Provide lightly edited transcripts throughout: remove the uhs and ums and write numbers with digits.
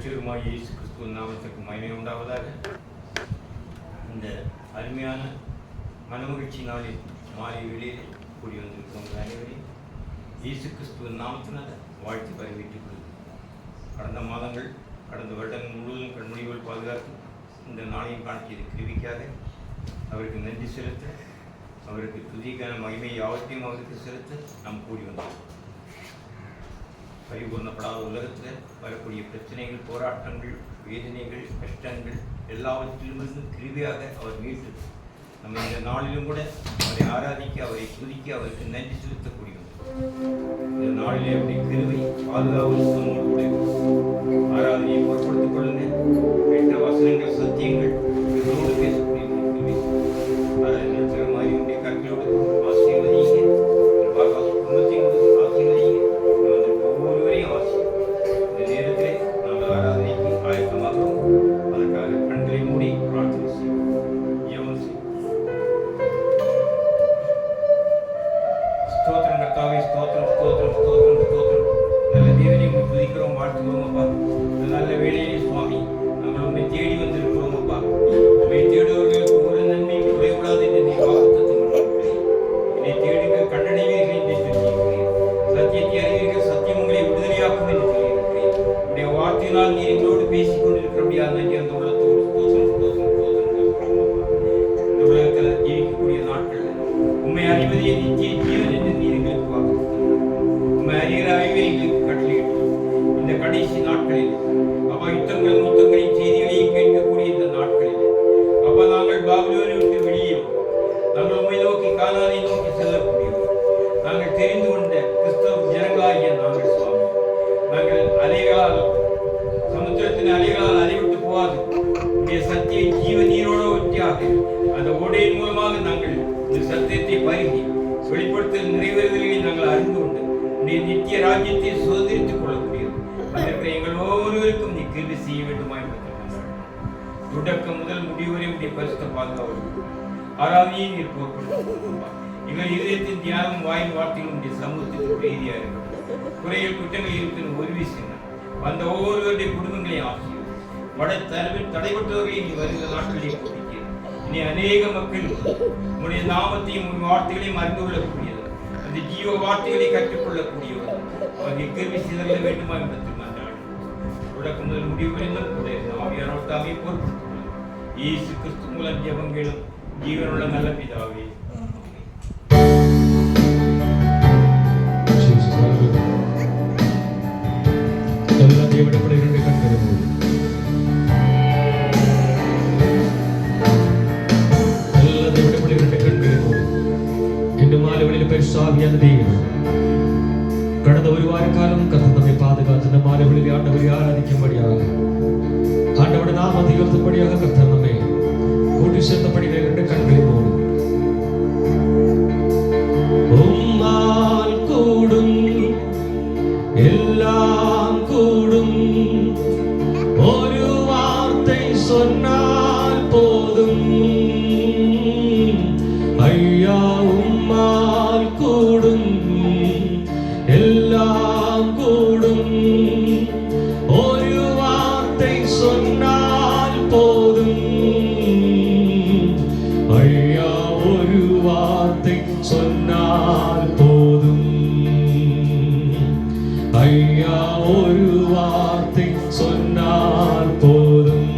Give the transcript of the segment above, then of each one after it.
இரட்சகருமாய் இயேசு கிறிஸ்துவின் நாமத்திற்கு மகிமை உண்டாவதாக. இந்த அருமையான மனமகிழ்ச்சி நாளில் மாலை வெளியில் கூடி வந்திருக்கிறவங்க அனைவரையும் இயேசு கிறிஸ்துவின் நாமத்தினால் வாழ்த்து வரவேற்றுக் கொள்கிறேன். கடந்த மாதங்கள் கடந்த வருடங்கள் முழுவதும் கண்மொழிகள் பாதுகாத்து இந்த நாளையும் காணிக்கையை கிருவிக்காக அவருக்கு நன்றி செலுத்த, அவருக்கு துதிக்கான மகிமை யாவற்றையும் அவருக்கு செலுத்த நாம் கூடி வந்தோம். பரிபூர்ணப்படாத உலகத்தில் வரக்கூடிய பிரச்சனைகள், போராட்டங்கள், வேதனைகள், கஷ்டங்கள் எல்லாவற்றிலுமிருந்து கிருவியாக அவர் மீட்டு நம்ம இந்த நாளிலும் கூட அவரை ஆராதிக்க, அவரை துதிக்க, அவருக்கு நன்றி செலுத்தக்கூடியது. இந்த நாளிலே அவருடைய கிருவை பாதுகாப்பு கூட ஆராதனையை பொருட்படுத்திக் கொள்ளுங்க. பெற்ற வசனங்கள், சத்தியங்கள் இதோடு பேசக்கூடிய கிருவை ஆராதனை மாதிரி உடைய கற்களோடு ஆசீர்வதிங்க. குடும்பத்தையும் ஆசீர்வதிங்க. ஒவ்வொருவரையும் இந்த நேரத்திலே நாங்கள் ஆராதனைக்கு ஆயத்தமாகிறோம். அதற்காக கண்களை மூடி பிரார்த்தனை செய்வோம். ஸ்தோத்திரம் கர்த்தாவே, ஸ்தோத்திரம் ஸ்தோத்திரம் ஸ்தோத்திரம் ஸ்தோத்திரம். நல்ல தேவனை உங்களை துதிக்கிறோம், வாழ்த்துகிறோம் அப்பா. இந்த நல்ல வேளையிலே சுவாமி நாங்கள் உண்மை தேடி வந்திருக்கிறோம் அப்பா. உண்மை தேடுவர்களுக்கு ஒரு நன்மையும் குறைவிடாது என்று நீ வாக்குத்தத்தம் பண்ணுகிறீர். என்னை தேடுங்கள், கண்டடைவீர்கள் என்று சொல்லியிருக்கிறீர். சத்தியத்தை அறிவீர்கள், சத்தியம் உங்களை விடுதலையாக்கும் என்று சொல்லியிருக்கிறீர். உடைய வார்த்தையினால் நீர் எங்களோடு பேசிக் கொண்டிருக்கிறபடியாக நன்றி. அந்த உள்ளத்தோடு ஸ்தோத்திரம் ஸ்தோத்திரம் ஸ்தோத்திரம். இந்த உலகத்தில் ஜீவிக்கக்கூடிய நாட்கள் உண்மை அறிவதே நித்திய ஜீவன் என்று நீர் எங்களுக்கு வாக்குறுத்தீர். உண்மை அறிகிற அறிவை எங்களுக்கு கட்டளையிட்டு இந்த கடைசி நாட்களில் அப்பா யுத்தங்களும் யுத்தங்களின் செய்திகளையும் கேட்கக்கூடிய இந்த நாட்களில் அப்பா நாங்கள் பாபிலோனை விட்டு வெளியே நாங்கள் உண்மை நோக்கி கானானை நோக்கி செல்லக்கூடியவர். நாங்கள் தெரிந்து கொண்ட கிறிஸ்தவ ஜனங்களாகிய நாங்கள் சுவாமி, நாங்கள் அலைகளால் சமுத்திரத்தின் அலைகளால் அலைவிட்டு போகாது உடைய சத்திய ஜீவ நீரோட ஒற்றியாக அந்த ஓடையின் மூலமாக நாங்கள் இந்த சத்தியத்தை பருகி வெளிப்படுத்தல் நிறைவேறுதலை நாங்கள் அறிந்து கொண்டு உடைய நித்திய ராஜ்யத்தை சுதந்திரித்துக் கொள்ளக்கூடியது. அதற்கு எங்கள் ஒவ்வொருவருக்கும் நீ கிருபை செய்ய வேண்டுமாய் தொடக்கம் முதல் முடிவரை உடைய பரிசுத்த பாதுகாவல் ஆராதனையை நீர் பொறுப்படுத்த எங்கள் இதயத்தின் தியானம் வாயின் வார்த்தைகள் உடைய சமூகத்திற்கு ரீதியாக இருக்கட்டும். குறைகள் குற்றங்கள் இருக்கிற உதவி செய்யணும். அந்த ஒவ்வொருவருடைய குடும்பங்களையும் ஆசியும் வட தலைவர் தடைபட்டவர்களை நீ வருகிற நாட்களிலே போட்டிக்கிறேன். இனி அநேக மக்கள் உன்னுடைய நாமத்தையும் உன் வார்த்தைகளையும் அறிந்து கொள்ளக்கூடியது, அந்த ஜீவ வார்த்தைகளை கற்றுக்கொள்ளக்கூடியவர் அவர்கள் கிருபை செய்தல்ல வேண்டுமா என்பதற்கு மன்றாடு. தொடக்கம் முதல் முடிவு வரையிலும் கூட ஆவியானவர் தாமே பொறுப்படுத்திக் இயேசு கிறிஸ்து மூலம் ஜெபங்களும் ஜீவனுள்ள நல்ல பிதாவே. கடந்த ஒரு வார காலம் கர்த்தர் நம்மை பாதுகாத்து நம் மாலைகளில் ஆண்டவரை ஆராதிக்கும்படியாக, ஆண்டவருடைய நாமத்தை உயர்த்தும்படியாக கர்த்தர் நம்மை கூட்டி சேர்த்தபடி இரண்டு கண்களை மூடும். உம்மால் கூடும் எல்லாம் கூடும், ஒரு வார்த்தை சொன்னால் போதும். ஐயா உம்மால் கூடும் எல்லாம் கூடும், ஒரு வார்த்தை சொன்னால் போதும். ஐயா ஒரு வார்த்தை சொன்னால் போதும். ஐயா ஒரு வார்த்தை சொன்னால் போதும்.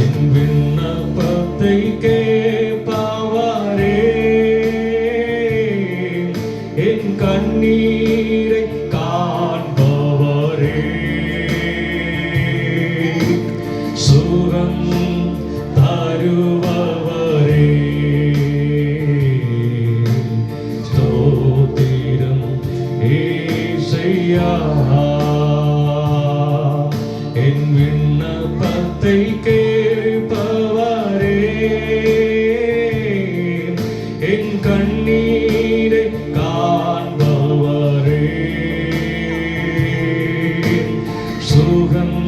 என் விண்ணப்பத்தை கண்ணீரை காண்பவரே, சுகம் தருபவரே, ஸ்தோத்திரம் ஏசையா. என் விண்ணப்பத்தை கேட்பவரே, என் கண்ணீரை சுகம்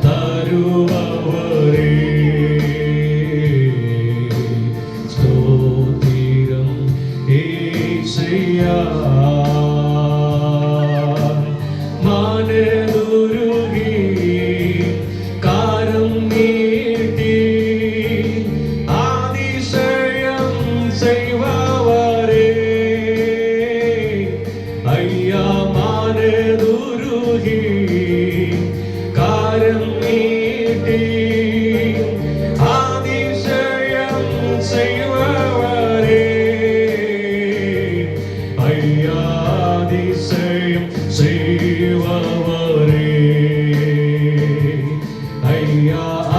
தருபவரே, ஸ்தோத்திரம் ஏசையா. மானே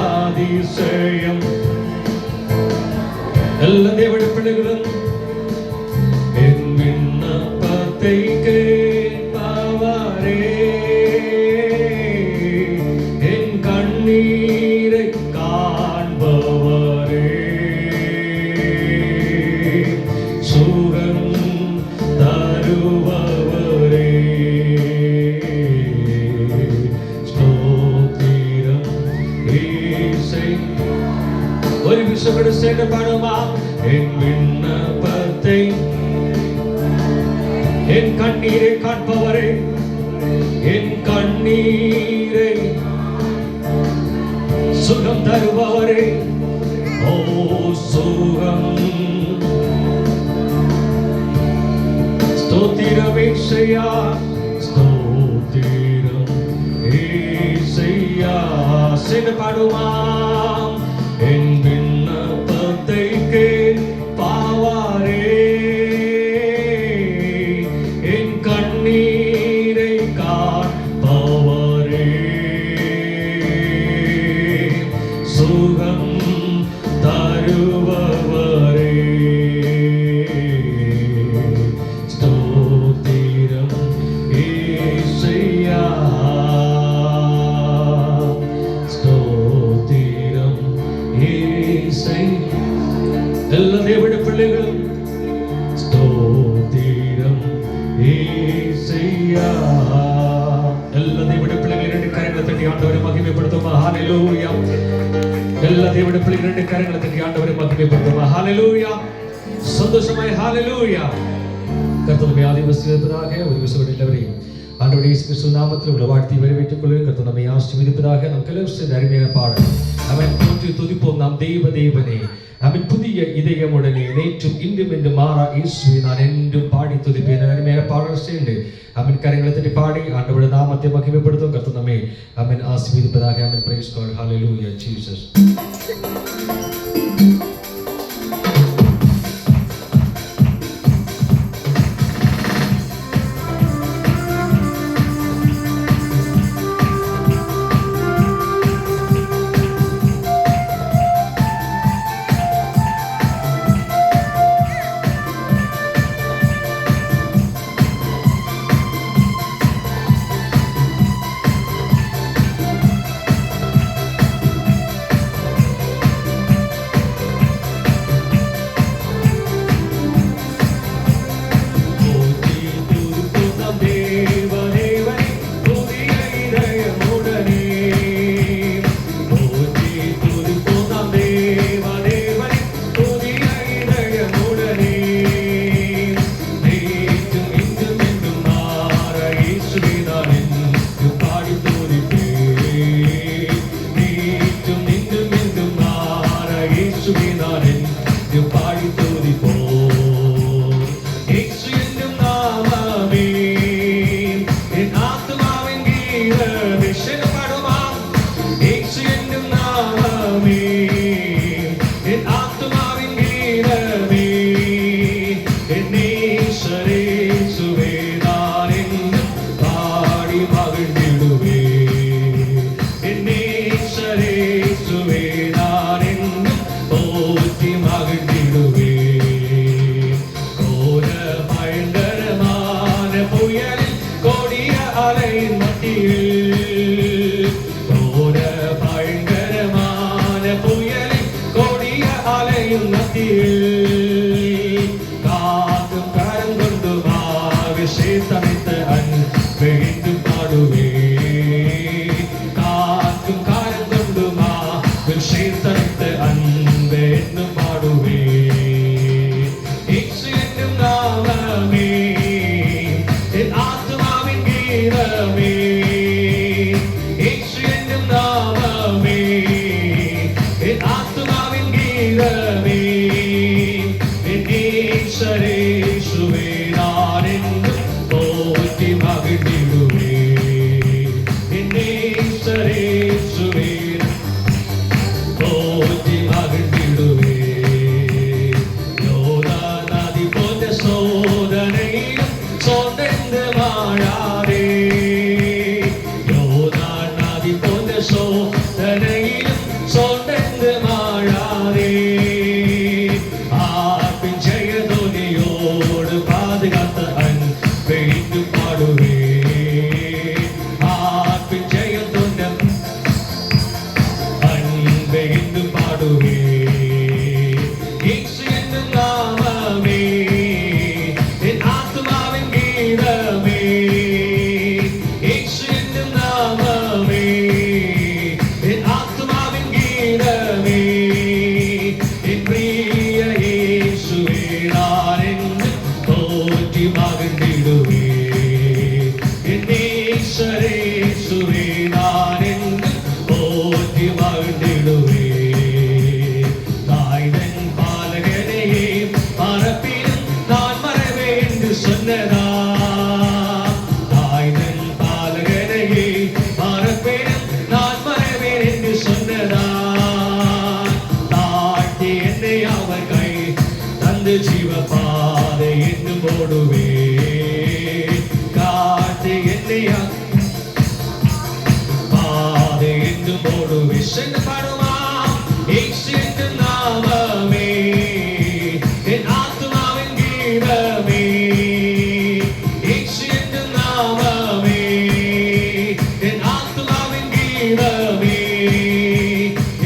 அதிசயம். எல்லா தேவனுடைய பிள்ளைகளும் என் விண்ணப்பத்தை கேட்பவரே, என் கண்ணீரை காண்பவரே, சுகம் தருபவரே, ஸ்தோத்திரம் இசை. ஒரு விஷயம் சேர்ந்து பாடுமா? என் விண்ணப்பத்தை, என் கண்ணீரை காண்பவரே, என் கண்ணீரை சுகம் தருபவரே, ஓ சுகம். ஸ்தோத்திரம் ஏசையா, ஸ்தோத்திரம் ஏசையா. சேர்ந்து பாடுவாம். என் விண்ணப்பத்தை கேட்பவரே, என் கண்ணீரை காண்பவரே, சுகம் தருபவரே, ஸ்தோத்திரம் ஏசையா, ஸ்தோத்திரம் ஏசை. எல்லா தேவனுடைய பிள்ளைகளும் ஸ்தோத்திரம் ஏசையா. எல்லா தேவனுடைய பிள்ளைகள் இரண்டு கரங்களை தட்டி ஆண்டவரை மகிமைப்படுத்துமா? ஹல்லேலூயா. எல்லா தேவனுடைய பிள்ளைகள் இரண்டு கரங்களை தட்டி ஆண்டவரை மகிமைப்படுத்துமா? ஹல்லேலூயா. சந்தோஷமாய் ஹல்லேலூயா. கர்த்தருடைய ஆசீர்வதிப்பதாக ஒரு விசுவாசி எல்லாவரையும் ஆண்டவருடைய இயேசு கிறிஸ்து நாமத்தில் உங்களை வாழ்த்தி வரவேற்றுக் கொள்கிறேன். கர்த்தர் நம்மை ஆசீர்வதிப்பதாக. நம் கிளர்ச்சியின் அருமையான பாடல் அவன் போற்றி துதிப்போம் நாம் தெய்வ தேவனே, அவன் புதிய இதயமுடனே நேற்றும் இன்றும் என்று மாறா இயேசுவை நான் என்றும் பாடி துதிப்பேன். அருமையான பாடல் சேர்ந்து அவன் கரங்களை தட்டி பாடி ஆண்டவருடைய நாமத்தை மகிமைப்படுத்தும். கர்த்தர் நம்மை அவன் ஆசீர்வதிப்பதாக. அவன் பிரைஸ் காட். ஹல்லேலூயா ஜீசஸ். சோதனையிலும் சோர்ந்து மாறாதே. ஆர்ப்பின் ஜெயதொனியோடு பாதுகாத்த அன்பை இன்று பாடுவே. ஆர்ப்பின் ஜெயதொன்னம் அன்பை இன்று பாடுவே. இயேசு என்னும் நாமமே என் ஆத்துமாவின் கீதமே. இயேசு என்னும் நாமமே என் ஆத்துமாவின் கீதமே. என் பிரிய இயேசுவே நான் என்று போற்றி மகிழ்ந்திடுவே. என் நேசரே இயேசுவே நான் என்று போற்றி மகிழ்ந்திடுவே. தாய்தன் பாலகனையே மறப்பினும் நான் மறவே என்று சொன்னதா. தாய்தன் பாலகனையே மறப்பினும் நான் மறவேன் என்று சொன்னதா. தாழ்த்தி என்னை அவர் கை தந்து ஜீவ பாதை என்று போடுவே. காட்டு என்னை பாதை என்று போடுவே. சென்று பாடுமா. இயேசு என்னும் நாமமே என் ஆத்துமாவின் கீதமே. இயேசு என்னும் நாமமே என் ஆத்துமாவின் கீதமே.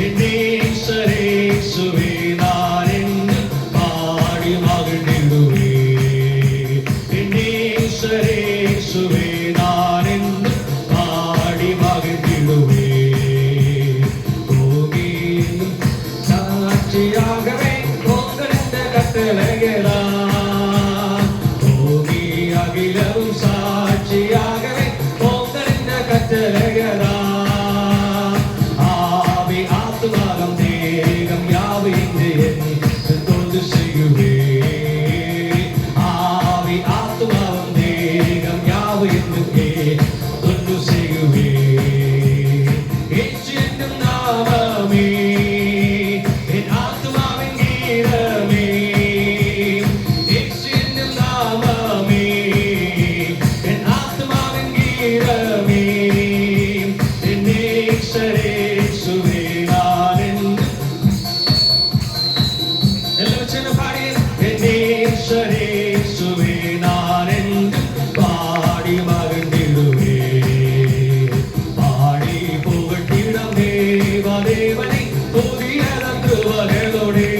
என் நேசரே இயேசுவே நான் என்று பாடி மகிழ்ந்திடுவே. என் நேசரே இயேசுவே நான் என்று பாடி மகிழ்ந்திடுவே. பூமியிலும் சாட்சியாகவே உங்கள் இந்த கட்டளைகளா. பூமி அகிலவும் சாட்சியாகவே உங்கள் இந்த கட்டளைகளா. ஆவி ஆத்துமாகம் தேகம் யாவு இன்று என்று தொண்டு செய்யுவே. ஆவி ஆத்துமாகம் தேகம் யாவு என்று தொண்டு செய்யுவே. இயேசு என்னும் நாமமே என் ஆத்துமாவின் கீதமே. இயேசு என்னும் நாமமே என் ஆத்துமாவின் கீதமே. என் நேசரே இயேசுவே நான் என்று எல்லாரும் சேர்ந்து பாடி. என் நேசரே இயேசுவே நான் என்று பாடி மகிழ்ந்திடுவே. பாடி புகழ்ந்திடும் தேவனை புதியதம் கிருபைகளோடே.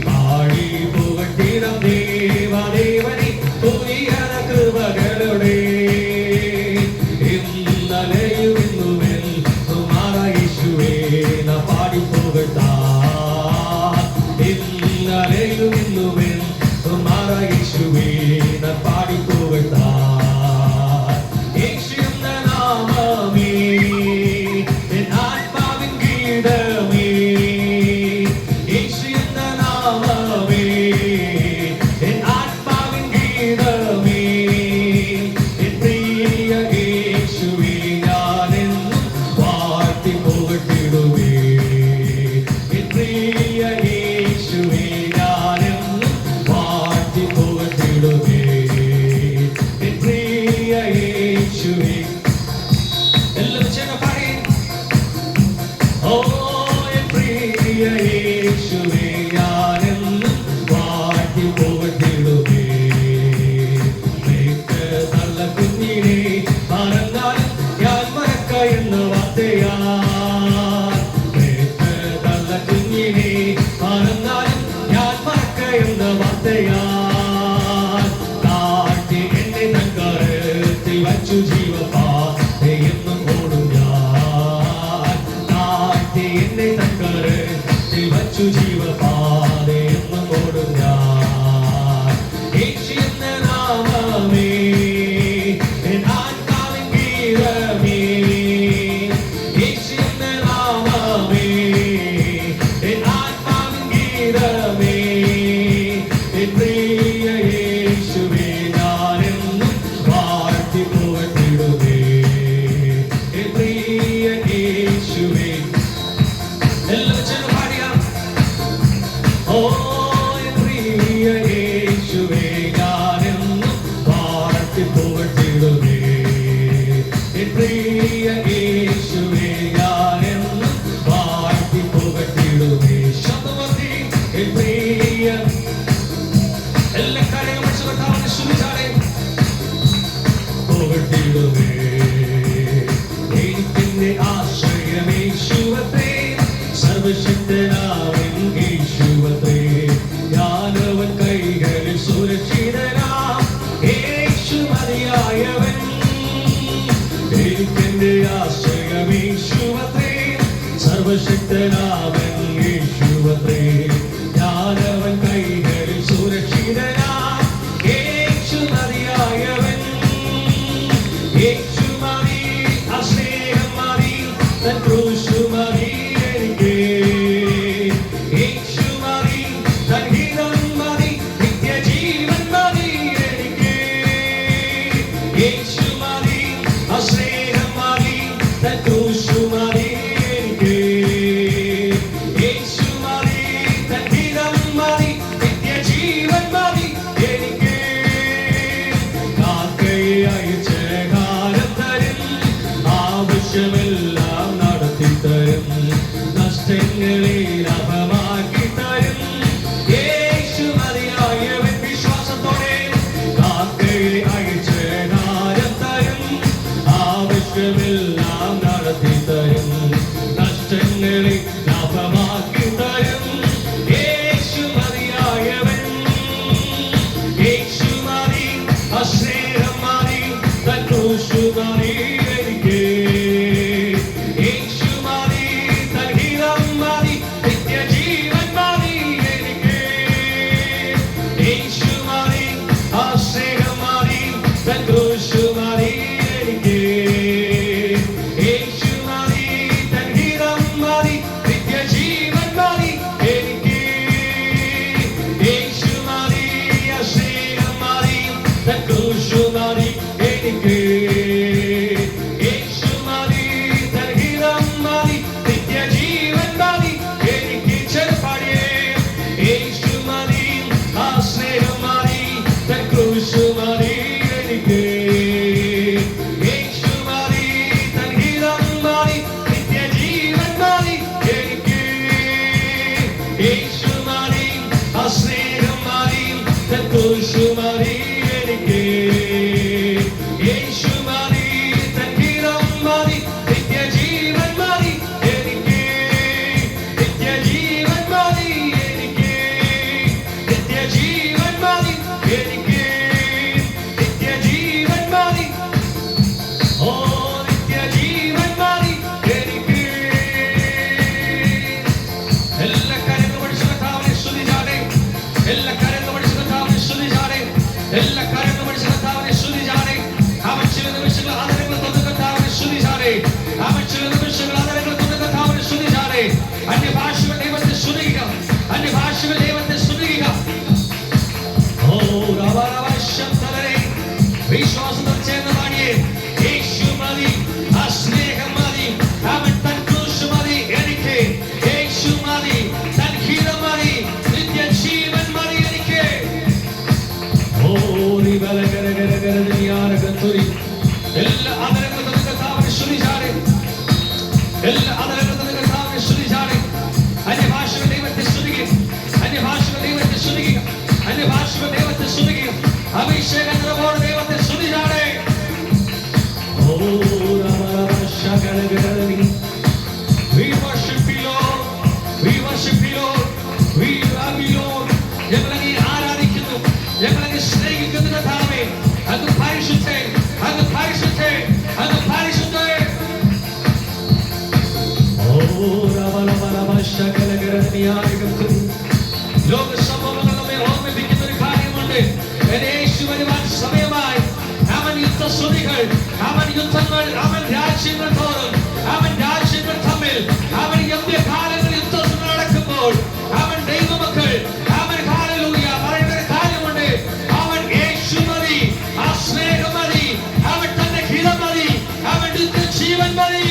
பாடி புகழ்ந்திடும் தேவனை புதியதம் கிருபைகளோடே. இந்நலையும் இன்னுமெல் എല്ലാ ആദരങ്ങളും കർത്താവിനെ സ്തുതിച്ചാട്ടെ. അന്യഭാഷകൾ ദൈവത്തെ സ്തുതിക്കുക, അന്യഭാഷകൾ ദൈവത്തെ സ്തുതിക്കുക, അന്യഭാഷകൾ ദൈവത്തെ സ്തുതിക്കുക. അഭിഷേകത്തോടെ ദൈവത്തെ സ്തുതിച്ചാട്ടെ. We worship you, Lord. We worship you, Lord. We love you, Lord. ഞങ്ങളെ ആരാധിക്കുന്നു, ഞങ്ങളെ സ്നേഹിക്കുന്നു കർത്താവേ. അങ്ങ് പരിശുദ്ധൻ, അങ്ങ് പരിശുദ്ധൻ, അങ്ങ് പരിശുദ്ധൻ. ലോക സംഭവങ്ങൾ നമ്മെ ഓർമ്മിപ്പിക്കുന്ന ഒരു കാര്യമുണ്ട്. യേശു വരുവാൻ സമയമായി. അവൻ യുദ്ധസ്തുതികൾ, അവൻ യുദ്ധങ്ങൾ, അവൻ രാജ്യങ്ങൾ തോറും, അവൻ രാജ്യങ്ങൾ തമ്മിൽ, അവൻ കാലങ്ങൾ യുദ്ധങ്ങൾ നടക്കുമ്പോൾ അവൻ ദൈവമക്കൾ, അവൻ ഹല്ലേലൂയ പറയുന്ന ഒരു കാര്യമുണ്ട്. അവൻ യേശു മതി, ആ സ്നേഹം മതി, അവൻ തന്റെ ഹിതം മതി, അവൻ ജീവൻ മതി.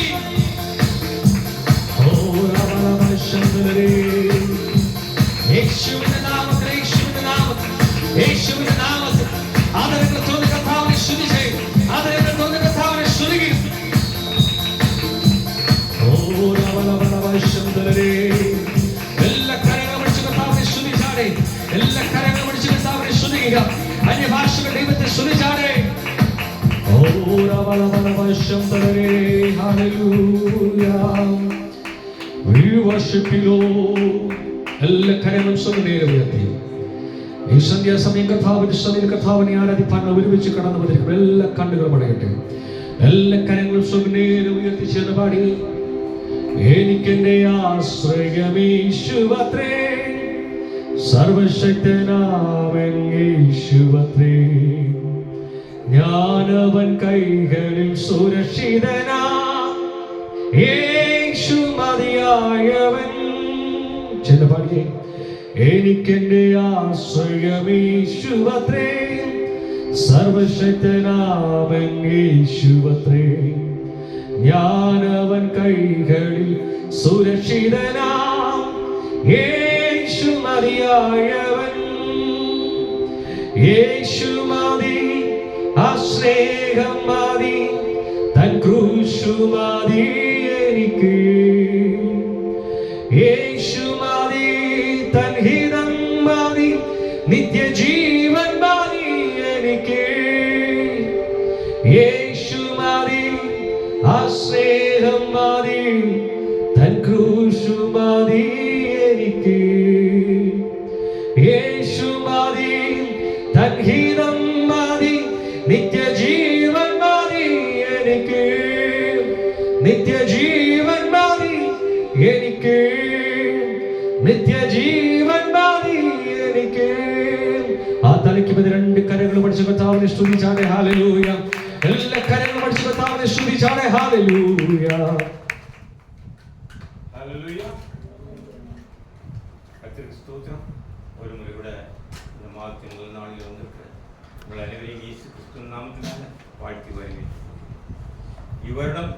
യേശുവിന്റെ നാമത്തിൽ, യേശുവിന്റെ നാമത്തിൽ, യേശുവിന്റെ നാമത്തിൽ ആദരങ്ങൾ തോന്നി കർത്താവിനെ സ്തുതിച്ചേ, ആദരങ്ങൾ തോന്നി കർത്താവിനെ സ്തുതിക്കും. എല്ലാ കരങ്ങളും അടിച്ച് കർത്താവിനെ സ്തുതിച്ചാടേ, എല്ലാ കരങ്ങളും അടിച്ച് കർത്താവിനെ സ്തുതിക്കുക. അന്യഭാഷകൾ ദൈവത്തെ സ്തുതിച്ചാടേ. We worship you, Lord. എല്ലാ കരങ്ങളും സ്വന്തം ഉയർത്തി ഈ സന്ധ്യാസമയം കർത്താവിന്റെ സന്നിധിയിൽ കർത്താവിനെ ആരാധിപ്പാൻ ഒരുമിച്ച് കടന്നു വന്നിരിക്കും. എല്ലാ കണ്ണുകളും അടയട്ടെ, എല്ലാ കരങ്ങളും സ്വന്തം ഉയർത്തി ചേർന്ന് പാടി. എനിക്കെന്റെ ആശ്രയമേശുവത്രേ, സർവശക്തനാമൻ യേശുവത്രേ, ഞാനവൻ കൈകളിൽ സുരക്ഷിതനാ, യേശു മതിയായവൻ. ചെന്ന് പാടിയേ. എനിക്കെന്റെ ആശ്രയമേശുവത്രേ, സർവശക്തനാമൻ യേശുവത്രേ, ഞാനവൻ കൈകളിൽ സുരക്ഷിതനാം, യേശു മതിയായവൻ. യേശു മതി, ആ സ്നേഹം മതി, തൻ ക്രൂശു മതി എനിക്ക്. യേശു മതി, തൻ ഹിതം മതി, നിത്യജീവൻ മതി എനിക്ക്. യേശു മതി, ആ സ്നേഹം മതി, തൻ ക്രൂശു മതി എനിക്ക്. യേശു മതി, തൻ ഹിതം മതി, നിത്യജീവൻ മതി എനിക്ക്. നിത്യജീവൻ മതി എനിക്ക്, നിത്യജീവൻ മതി എനിക്ക്. ആ തലയ്ക്ക് മതി രണ്ട് കരങ്ങൾ പഠിച്ച കർത്താവിനെ സ്തുതിച്ചാടെ. ഹല്ലേലൂയ. എല്ലാ കരങ്ങളും പഠിച്ച കർത്താവിനെ സ്തുതിച്ചാടെ. ഹല്ലേലൂയ. ഹല്ലേലൂയ. കർത്താവിന്റെ സ്തോത്രം. ഒരു മുறை கூட இந்த மாதத்தின் முதல் நாளில் வந்திருக்கிற உங்கள் அனைவரையும் இயேசு கிறிஸ்துவின் நாமத்தினால வாழ்த்தி வருகிறேன். இவரிடம்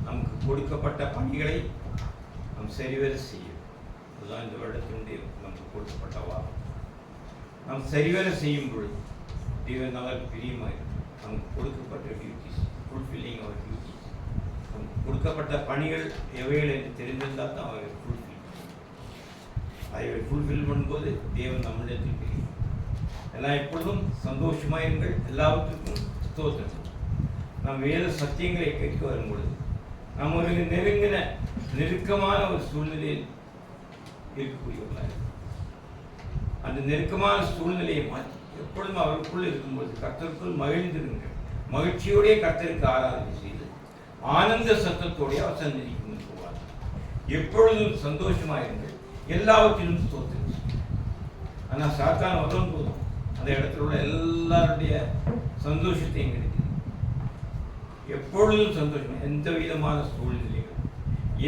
நமக்கு கொடுக்கப்பட்ட பணிகளை நாம் சரிவர செய்யும். அதுதான் இந்த வருடத்தினுடைய நமக்கு கொடுக்கப்பட்ட வாரம். நாம் சரிவர செய்யும் பொழுது தேவன் நல்ல பிரியமாக நமக்கு கொடுக்கப்பட்ட டியூட்டிஸ், ஃபுல்ஃபில்லிங் அவர் டியூட்டிஸ், நமக்கு கொடுக்கப்பட்ட பணிகள் எவைகள் என்று தெரிந்திருந்தால் தான் அவை ஃபுல்ஃபில். அதை ஃபுல்ஃபில் பண்ணும்போது தேவன் நம்மிடத்தில் தெரியும். எல்லாம் எப்பொழுதும் சந்தோஷமாயிருங்கள், எல்லாவற்றுக்கும் ஸ்தோத்திரம். நாம் வேத சத்தியங்களை கேட்க வரும்பொழுது நாம் ஒரு நெருக்கமான ஒரு சூழ்நிலையில் இருக்கக்கூடியவர்களாக, அந்த நெருக்கமான சூழ்நிலையை மாற்றி எப்பொழுதும் அவருக்குள் இருக்கும்போது கர்த்தருக்குள் மகிழ்ந்திருங்கள். மகிழ்ச்சியோடைய கர்த்தருக்கு ஆராதனை செய்து ஆனந்த சத்தத்தோடைய அவர் சந்திக்கும் போவார். எப்பொழுதும் சந்தோஷமாயிருங்கள், எல்லாவற்றிலும் ஸ்தோத்திரம். ஆனால் சாத்தான் வரும் போதும் அந்த இடத்துல உள்ள எல்லாருடைய சந்தோஷத்தையும் கிடைக்குது. எப்பொழுதும் சந்தோஷம். எந்த விதமான சூழ்நிலைகள்,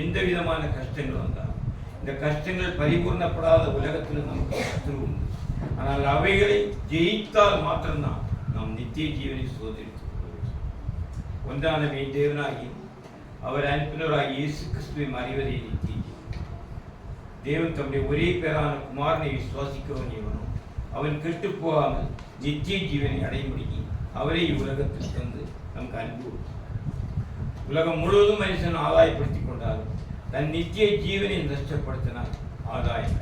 எந்த விதமான கஷ்டங்கள் வந்தாலும், இந்த கஷ்டங்கள் பரிபூர்ணப்படாத உலகத்தில் நமக்கு சத்துரு உண்டு. ஆனால் அவைகளை ஜெயித்தால் மாத்திரம்தான் நாம் நித்திய ஜீவனை சோதரித்துக் கொள்வோம். ஒன்றானவை தேவனாகி அவர் அனுப்பினவராகி இயேசு கிறிஸ்துவை அறிவதே நித்திய ஜீவன். தேவன் தம்முடைய ஒரே பேரான குமாரனை விசுவாசிக்கவன் எவனோ அவன் கெட்டு போகாமல் நித்திய ஜீவனை அடைமுடிக்கி அவரை உலகத்தில் தந்து நமக்கு அன்பு. உலகம் முழுவதும் மனுஷன் ஆதாயப்படுத்திக் கொண்டாலும் தன் நித்திய ஜீவனை நஷ்டப்படுத்தினால் ஆதாயம்.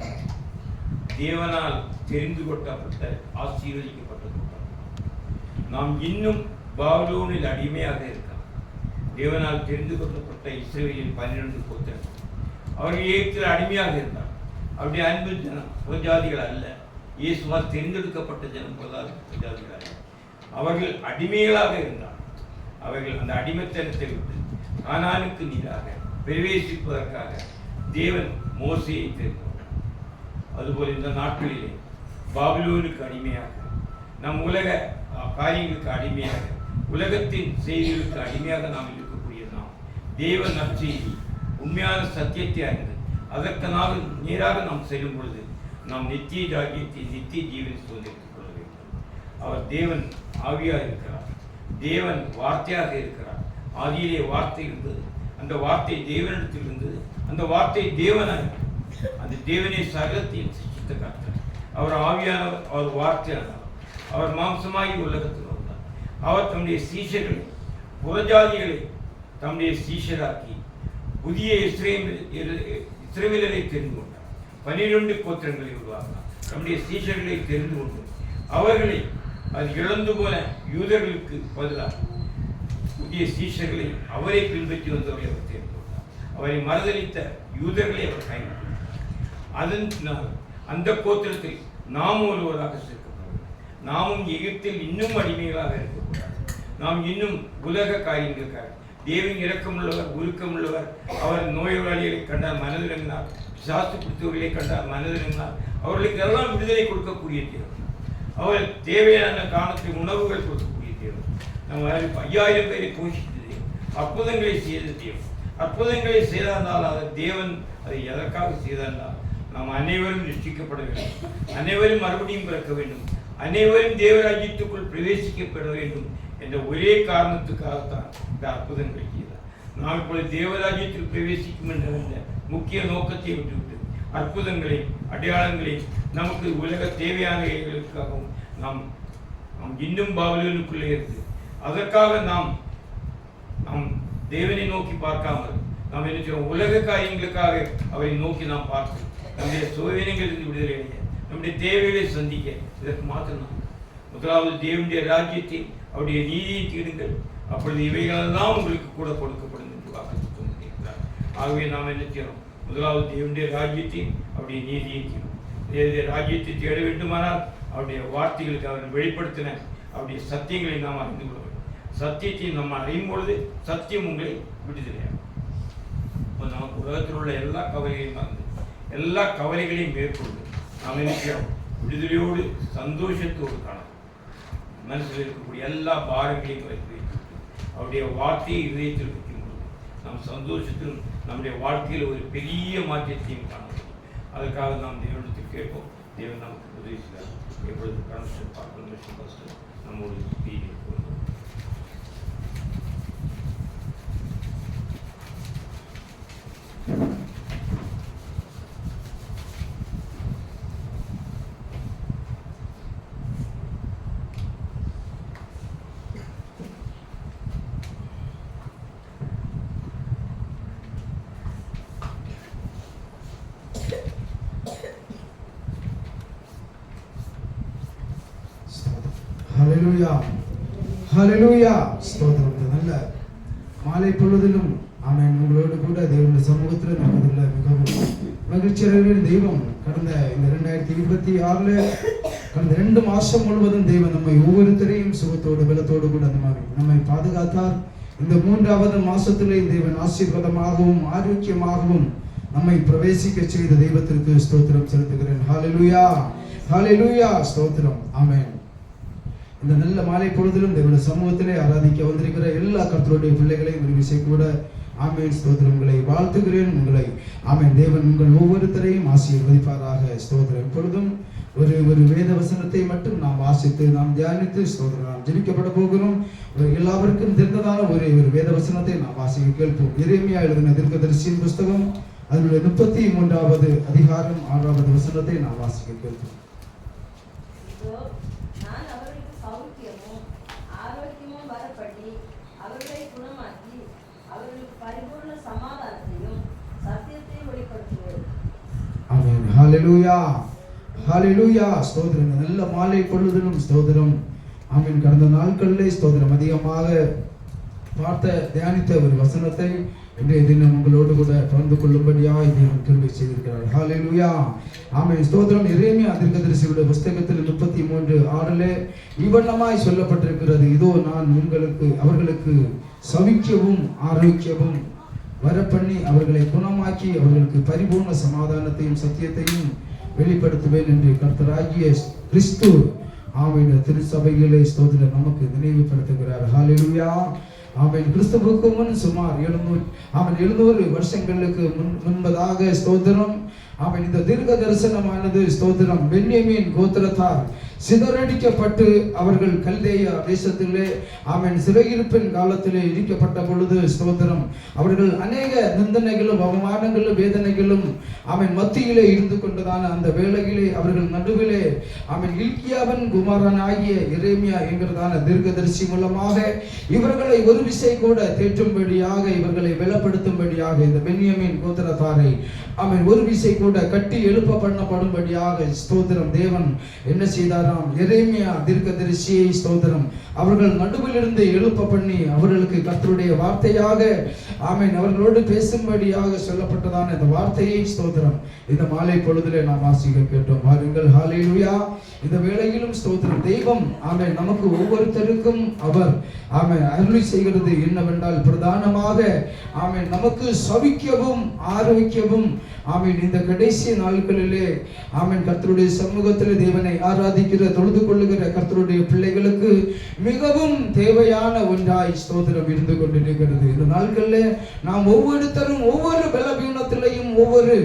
தேவனால் தெரிந்து கொள்ளப்பட்ட ஆசீர்வதிக்கப்பட்ட கூட்டம். நாம் இன்னும் பாபிலோனில் அடிமையாக இருக்கலாம். தேவனால் தெரிந்து கொள்ளப்பட்ட இஸ்ரவேலின் 12 கோத்திரங்கள் அவர்கள் ஏகத்தில் அடிமையாக இருந்தார். அவருடைய அன்பு ஜனம் புறஜாதிகள் அல்ல. இயேசுவால் தெரிந்தெடுக்கப்பட்ட ஜனம் புறஜாதிகள் அல்ல. அவர்கள் அடிமைகளாக இருந்தார். அவர்கள் அந்த அடிமைத்தனத்தை விட்டு கானானுக்கு நீராக பிரவேசிப்பதற்காக தேவன் மோசேயை தெரிந்தார். அதுபோல் இந்த நாட்களிலே பாபிலோனுக்கு அடிமையாக, நம் உலக காரியங்களுக்கு அடிமையாக, உலகத்தின் செய்திகளுக்கு அடிமையாக நாம் இருக்கக்கூடிய நாம் தேவ நற்செய்தி உண்மையான சத்தியத்தை அறிந்து அதற்கு நேராக நாம் செல்லும் பொழுது நாம் நித்திய ராஜ்யத்தை நித்திய ஜீவனை சுதந்திரித்துக் கொள்ள வேண்டும். அவர் தேவன் ஆவியாக இருக்கிறார். தேவன் வார்த்தையாக இருக்கிறார். ஆதியிலே வார்த்தை இருந்தது. அந்த வார்த்தை தேவனிடத்தில் இருந்தது. அந்த வார்த்தை தேவனாக, அந்த தேவனை சகலத்தையும் சிருஷ்டித்த கர்த்தர். அவர் ஆவியானவர். அவர் வார்த்தையானவர். அவர் மாம்சமாகி உலகத்தில் வந்தார். அவர் தம்முடைய சீஷர்களை, புறஜாதிகளை தம்முடைய சீஷராக்கி புதிய இஸ்ரவேலரை தெரிந்து கொண்டார். 12 கோத்திரங்களை உருவாக்கினார். நம்முடைய சீஷர்களை தெரிந்து கொண்டு அவர்களை அது இழந்து போன யூதர்களுக்கு பதிலாக புதிய சீஷர்களை அவரை பின்பற்றி வந்தவரை அவர் தெரிந்து கொண்டார். அவரை மறுதளித்த யூதர்களை அவர் கைவிட்டார். அதனால் அந்த கோத்திரத்தில் நாமும் ஒருவராக சேர்க்கப்பட, நாமும் எகிப்தில் இன்னும் அடிமைகளாக இருக்கக்கூடாது. நாம் இன்னும் உலக காரியங்களுக்காக தேவன் இரக்கமுள்ளவர், உருக்கமுள்ளவர். அவர் நோயாளிகளை கண்டால் மனதிறங்கினார். சாஸ்து பிடித்தவர்களை கண்டால் மனதிறங்கினார். அவர்களுக்கு எல்லாம் விடுதலை கொடுக்கக்கூடிய தேவன். அவர் தேவையான காலத்தை உணவுகள் கொடுக்கக்கூடிய தேவன். நம்ம 5000 பேரை போஷித்த தேவன். அற்புதங்களை செய்த தேவன். அற்புதங்களை செய்தால் அதை தேவன் அதை எதற்காக செய்தால் நாம் அனைவரும் ரட்சிக்கப்பட வேண்டும். அனைவரும் மறுபடியும் பிறக்க வேண்டும். அனைவரும் தேவராஜ்யத்துக்குள் பிரவேசிக்கப்பட வேண்டும் என்ற ஒரே காரணத்துக்காகத்தான் இந்த அற்புதங்களை செய்தார். நாம் இப்பொழுது தேவராஜ்யத்தில் பிரவேசிக்கும் என்ற முக்கிய நோக்கத்தை விட்டுவிட்டு அற்புதங்களை, அடையாளங்களை, நமக்கு உலக தேவையானவர்களுக்காகவும் நாம் இன்னும் பாபிலோனுக்குள்ளே இருந்து அதற்காக நாம் தேவனை நோக்கி பார்க்காமல் நாம் என்ன செய்வோம்? உலக காரியங்களுக்காக அவரை நோக்கி நாம் பார்த்து நம்முடைய சோதனைகளிலிருந்து விடுதலை அடைய, நம்முடைய தேவைகளை சந்திக்க இதற்கு மாத்திரம் முதலாவது தேவனுடைய ராஜ்யத்தை, அவருடைய நீதியை தேடுங்கள், அப்பொழுது இவைகளெல்லாம் உங்களுக்கு கூட கொடுக்கப்படும் என்று வாக்கு சொல்லியிருக்கிறார். ஆகவே நாம் என்ன செய்யணும்? முதலாவது தேவனுடைய ராஜ்யத்தை, அவருடைய நீதியை தேடும். தேவனுடைய ராஜ்யத்தை தேட வேண்டுமானால் அவருடைய வார்த்தைகளுக்கு அவர் வெளிப்படுத்தின அவருடைய சத்தியங்களை நாம் அறிந்து கொள்ள வேண்டும். சத்தியத்தை நம்ம அறியும் பொழுது சத்தியம் உங்களை விடுதலையாகும். இப்போ நமக்கு உலகத்தில் உள்ள எல்லா கவலைகளையும் மறந்து எல்லா கவலைகளையும் மேற்கொண்டு நாம் நினைக்கிறோம் விடுதலையோடு சந்தோஷத்தோடு காணலாம். மனசில் இருக்கக்கூடிய எல்லா பாரங்களையும் வைத்து அவருடைய வார்த்தையை இதயத்தில் வைக்கும் பொழுது நாம் சந்தோஷத்திலும் நம்முடைய வாழ்க்கையில் ஒரு பெரிய மாற்றத்தையும் காணலாம். அதற்காக நாம் தேவனிடத்தில் கேட்போம். தேவன் நமக்கு உதவி செய்வார். எப்பொழுது கனெக்ஷன் பார்க்கணும் நம்மோடு ஸ்பீடில் ஹல்லேலூயா, ஹல்லேலூயா. ஸ்தோத்திரம். நல்ல மாலை பொழுதிலும் ஆமென். உங்களோடு கூட தேவனுடைய சமூகத்தில் நமதுள்ள மிகவும் மகிழ்ச்சியான தெய்வம் கடந்த இந்த 2026 கடந்த 2 மாசம் முழுவதும் தெய்வம் நம்மை ஒவ்வொருத்தரையும் சுகத்தோடு பலத்தோடு கூட நம்மை பாதுகாத்தார். இந்த 3வது மாசத்திலே தேவன் ஆசீர்வாதமாகவும் ஆரோக்கியமாகவும் நம்மை பிரவேசிக்க செய்த தெய்வத்திற்கு ஸ்தோத்திரம் செலுத்துகிறேன். ஹல்லேலூயா, ஹல்லேலூயா. ஸ்தோத்திரம். ஆமென். இந்த நல்ல மாலை பொழுதிலும் தேவனுடைய சமூகத்திலே ஆராதிக்க வந்திருக்கிற எல்லா கர்த்தருடைய பிள்ளைகளையும் ஒரு விசை கூட ஆமென் ஸ்தோத்திரம். உங்களை வாழ்த்துகிறேன். உங்களை ஆமென். தேவன் உங்கள் ஒவ்வொருத்தரையும் ஆசீர்வதிப்பாராக. ஸ்தோத்திரம். எப்பொழுதும் ஒரு வேத வசனத்தை மட்டும் நாம் வாசித்து நாம் தியானித்து ஸ்தோத்திரம் நாம் ஜெபிக்கப்பட போகிறோம். எல்லாருக்கும் தெரிந்ததான ஒரு வேத வசனத்தை நாம் வாசிக்க கேட்போம். எரேமியா எழுதின தீர்க்கதரிசியின் புஸ்தகம் அதனுடைய 33வது அதிகாரம் 6வது வசனத்தை நாம் வாசிக்க கேட்போம். அவர்களை குணமாக்கி அவர்களுக்கு பரிபூர்ண சமாதானத்தையும் ஹalleluya ஹalleluya ஸ்தோத்திரம். நல்ல மாலை பொழுதிலும் ஸ்தோத்திரம். ஆமென். கடந்த நாட்களிலே ஸ்தோத்திரம் அதிகமாக பார்த்த தியானித்த ஒரு வசனத்தை இன்றைய தினம் உங்களோடு கூட பகிர்ந்து கொள்ளும்படியாய் தேவன் கிருபை செய்திருக்கிறார். ஹalleluya ஆமென். ஸ்தோத்திரம். எரேமியா தீர்க்கதரிசியுடைய புத்தகத்தில் 33:6 இவ்வண்ணமாய் சொல்லப்பட்டிருக்கிறது, இதோ நான் அவர்களுக்கு சவிக்கவும் ஆரோக்கியமும் வரப்பண்ணி அவர்களை குணமாக்கி அவர்களுக்கு பரிபூர்ண சமாதானத்தையும் சத்தியத்தையும் வெளிப்படுத்துவேன் என்று கர்த்தராகிய கிறிஸ்து ஆமென் திருச்சபையிலே ஸ்தோத்திரம் நமக்கு நினைவுபடுத்துகிறார். ஹalleluya ஆமென். கிறிஸ்துவுக்கு முன் சுமார் 700 வருஷங்களுக்கு முன்பதாக ஸ்தோத்திரம் ஆமென் இந்த தீர்க்க தரிசனமானது ஸ்தோத்திரம் பென்யமீன் கோத்திரத்தார் சிதறடிக்கப்பட்டு அவர்கள் கல்தேயா தேசத்திலே ஆமென் சிறையிருப்பின் காலத்திலே இடிக்கப்பட்ட பொழுது ஸ்தோத்திரம் அவர்கள் அநேக நிந்தனைகளும் அவமானங்களும் வேதனைகளும் ஆமென் மத்தியிலே இருந்து கொண்டதான அந்த வேளையிலே அவர்கள் நடுவிலே ஆமென் இல்கியாவின் குமாரனாகிய எரேமியா என்கிறதான தீர்க்கதரிசி மூலமாக இவர்களை ஒரு விசை கூட தேற்றும்படியாக இவர்களை பலப்படுத்தும்படியாக இந்த பென்யமீன் கோத்திரத்தாரை ஆமென் ஒரு விசை கூட கட்டி எழுப்ப பண்ணப்படும்படியாக ஸ்தோத்திரம் தேவன் என்ன செய்தாராம்? எரேமியா தீர்க்கதரிசியை ஸ்தோத்திரம் அவர்கள் நடுவிலிருந்து எழுப்ப பண்ணி அவர்களுக்கு கர்த்தருடைய வார்த்தையாக ஆமென் அவர்களோடு பேசும்படியாக சொல்லப்பட்டதான இந்த வார்த்தையை ஸ்தோத்திரம் இந்த மாலை பொழுதிலே நாம் வாசிக்க கேட்டோம். வாருங்கள். ஹalleluya இந்த வேளையிலும் ஸ்தோத்திரம் தெய்வம் ஆமென் நமக்கு ஒவ்வொருத்தருக்கும் அவர் ஆமென் அருளி செய்கிறது என்னவென்றால் பிரதானமாக ஆமென் நமக்கு சவிக்கவும் ஆரோக்கியவும் ஆமென் இந்த கடைசி நாட்களிலே ஆமென் கர்த்தருடைய சமூகத்திலே தேவனை ஆராதிக்கிற தொழுது கொள்ளுகிற கர்த்தருடைய பிள்ளைகளுக்கு மிகவும் தேவையான ஒன்றாய் ஸ்தோத்திரம் இருந்து கொண்டிருக்கிறது. இந்த நாட்களிலே நாம் ஒவ்வொருத்தரும் ஒவ்வொரு பலவீனத்திலையும் ஒவ்வொரு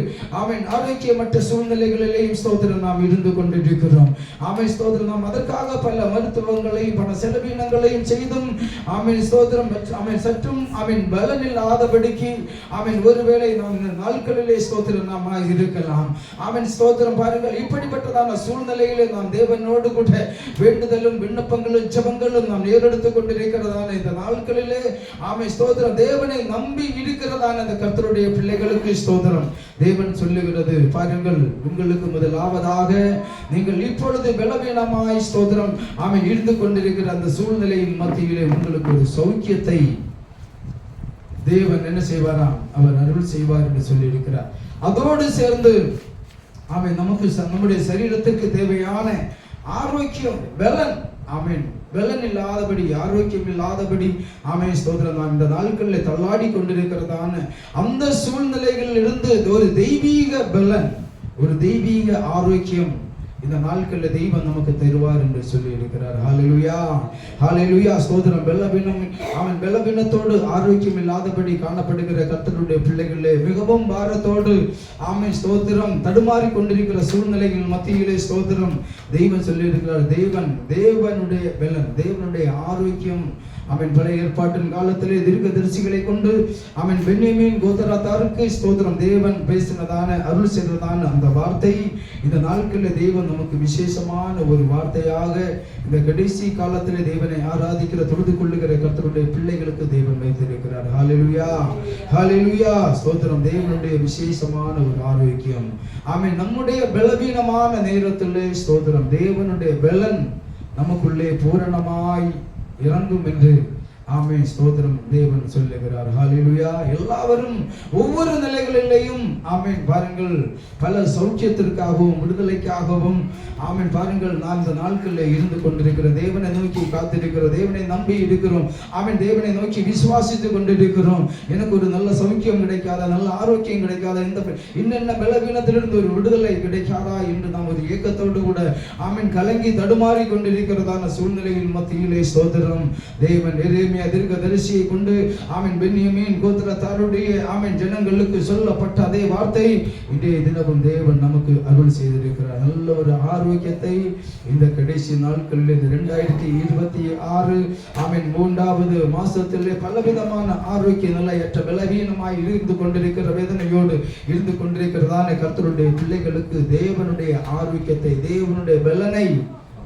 ஆமென் ஆரோக்கியமற்ற சூழ்நிலைகளிலேயும் ஸ்தோத்திரம் நாம் இருந்து கொண்டிருக்கிறோம். ஆமென் ஸ்தோத்திரம் நாம் அதற்காக பல மருத்துவங்களையும் பல செலவீனங்களையும் செய்தும் ஆமென் ஸ்தோத்திரம் ஆமென் சற்றும் ஆமென் பலன் இல்லாதபடிக்கு ஆமென் ஒருவேளை நாம் இந்த நாட்களிலே ஸ்தோத்திரம் நாம் இருக்கலாம். ஆமென் ஸ்தோத்திரம் பாருங்கள் இப்படிப்பட்டதான சூழ்நிலையிலே நாம் தேவனோடு கூட வேண்டுதலும் விண்ணப்பங்களும் ஜெபங்களும் நாம் ஏறெடுத்துக் கொண்டிருக்கிறதான இந்த நாட்களிலே ஆமென் ஸ்தோத்திரம் தேவனை நம்பி இருக்கிறதான அந்த கர்த்தருடைய பிள்ளைகளுக்கு ஸ்தோத்திரம் தேவன் சொல்லுகிறது பாருங்கள் உங்களுக்கு முதலாவதாக நீங்கள் இப்பொழுது பலவீனமாய் ஸ்தோத்திரம் ஆமென் இருந்து கொண்டிருக்கிற அந்த சூழ்நிலையின் மத்தியிலே உங்களுக்கு ஒரு சௌக்கியத்தை தேவன் என்ன செய்வாராம்? அவர் அருள் செய்வார் என்று சொல்லி இருக்கிறார். அதோடு சேர்ந்து ஆமென் நமக்கு நம்முடைய சரீரத்துக்கு தேவையான ஆரோக்கியம் பலன் ஆமென் பலன் இல்லாதபடி ஆரோக்கியம் இல்லாதபடி ஆமென் ஸ்தோத்திரம் நாம் இந்த நாட்களில் தள்ளாடி கொண்டிருக்கிறதான அந்த சூழ்நிலைகளில் இருந்து ஒரு தெய்வீக பலன் ஒரு தெய்வீக ஆரோக்கியம் இந்த நாட்களில் தெய்வம் நமக்கு தருவார் என்று சொல்லி இருக்கிறார். ஹalleluya ஹalleluya ஸ்தோத்திரம். பலவீனம் அவன் பலவீனத்தோடு ஆரோக்கியம் இல்லாதபடி காணப்படுகிற கர்த்தருடைய பிள்ளைகளே மிகவும் பாரத்தோடு ஆமென் ஸ்தோத்திரம் தடுமாறி கொண்டிருக்கிற சூழ்நிலைகள் மத்தியிலே ஸ்தோத்திரம் தெய்வம் சொல்லி இருக்கிறார். தேவனுடைய பலன் தேவனுடைய ஆரோக்கியம் அவன் பழைய ஏற்பாட்டின் காலத்திலே தீர்க்கதரிசிகளை கொண்டு அவன் பென்யமீன் கோத்திரத்தாருக்கு ஸ்தோத்திரம் தேவன் பேசினதான அருள் செய்ததான அந்த வார்த்தை இந்த நாட்களில் தேவன் நமக்கு விசேஷமான ஒரு வார்த்தையாக இந்த கடைசி காலத்திலே தேவனை ஆராதிக்கிற தொழுது கொள்ளுகிற கர்த்தருடைய பிள்ளைகளுக்கு தேவன் வைத்திருக்கிறார். ஹalleluya ஹalleluya ஸ்தோத்திரம். தேவனுடைய விசேஷமான ஒரு ஆரோக்கியம் ஆமென் நம்முடைய பலவீனமான நேரத்திலே ஸ்தோத்திரம் தேவனுடைய பலன் நமக்குள்ளே பூரணமாய் இறங்கும் என்று ஆமென் ஸ்தோத்திரம் தேவன் சொல்லுகிறார். ஹalleluya எல்லாவரும் ஒவ்வொரு நிலைகளிலேயும் ஆமென் பாருங்கள் பல சௌக்கியத்திற்காகவும் விடுதலைக்காகவும் ஆமென் பாருங்கள் நாம் இந்த நாட்களில் இருந்து கொண்டிருக்கிற தேவனை நோக்கி காத்திருக்கிறோம் தேவனை நம்பி இருக்கிறோம் ஆமென் தேவனை நோக்கி விசுவாசித்து கொண்டிருக்கிறோம். எனக்கு ஒரு நல்ல சௌக்கியம் கிடைக்காதா நல்ல ஆரோக்கியம் கிடைக்காதா இன்னென்ன பலவீனத்திலிருந்து ஒரு விடுதலை கிடைக்காதா என்று நாம் ஒரு ஏக்கத்தோடு கூட ஆமென் கலங்கி தடுமாறி கொண்டிருக்கிறதான சூழ்நிலையின் மத்தியிலே ஸ்தோத்திரம் தேவன் எரேமியா தீர்க்கதரிசியை கொண்டு ஆமென் பென்யமீன் கோத்திரத்தாருடைய ஆமென் ஜனங்களுக்கு சொல்லப்பட்ட அதே வார்த்தை இன்றைய தினமும் தேவன் நமக்கு அருள் செய்திருக்கிறார். நல்ல ஒரு ஆரோக்கியத்தை இந்த கடைசி நாட்களில் இந்த 2026 ஆமென் 3வது மாசத்திலே பலவிதமான ஆரோக்கிய நிலையற்ற பலவீனமாய் இருந்து கொண்டிருக்கிற வேதனையோடு இருந்து கொண்டிருக்கிறதான கர்த்தருடைய பிள்ளைகளுக்கு தேவனுடைய ஆரோக்கியத்தை தேவனுடைய பலனை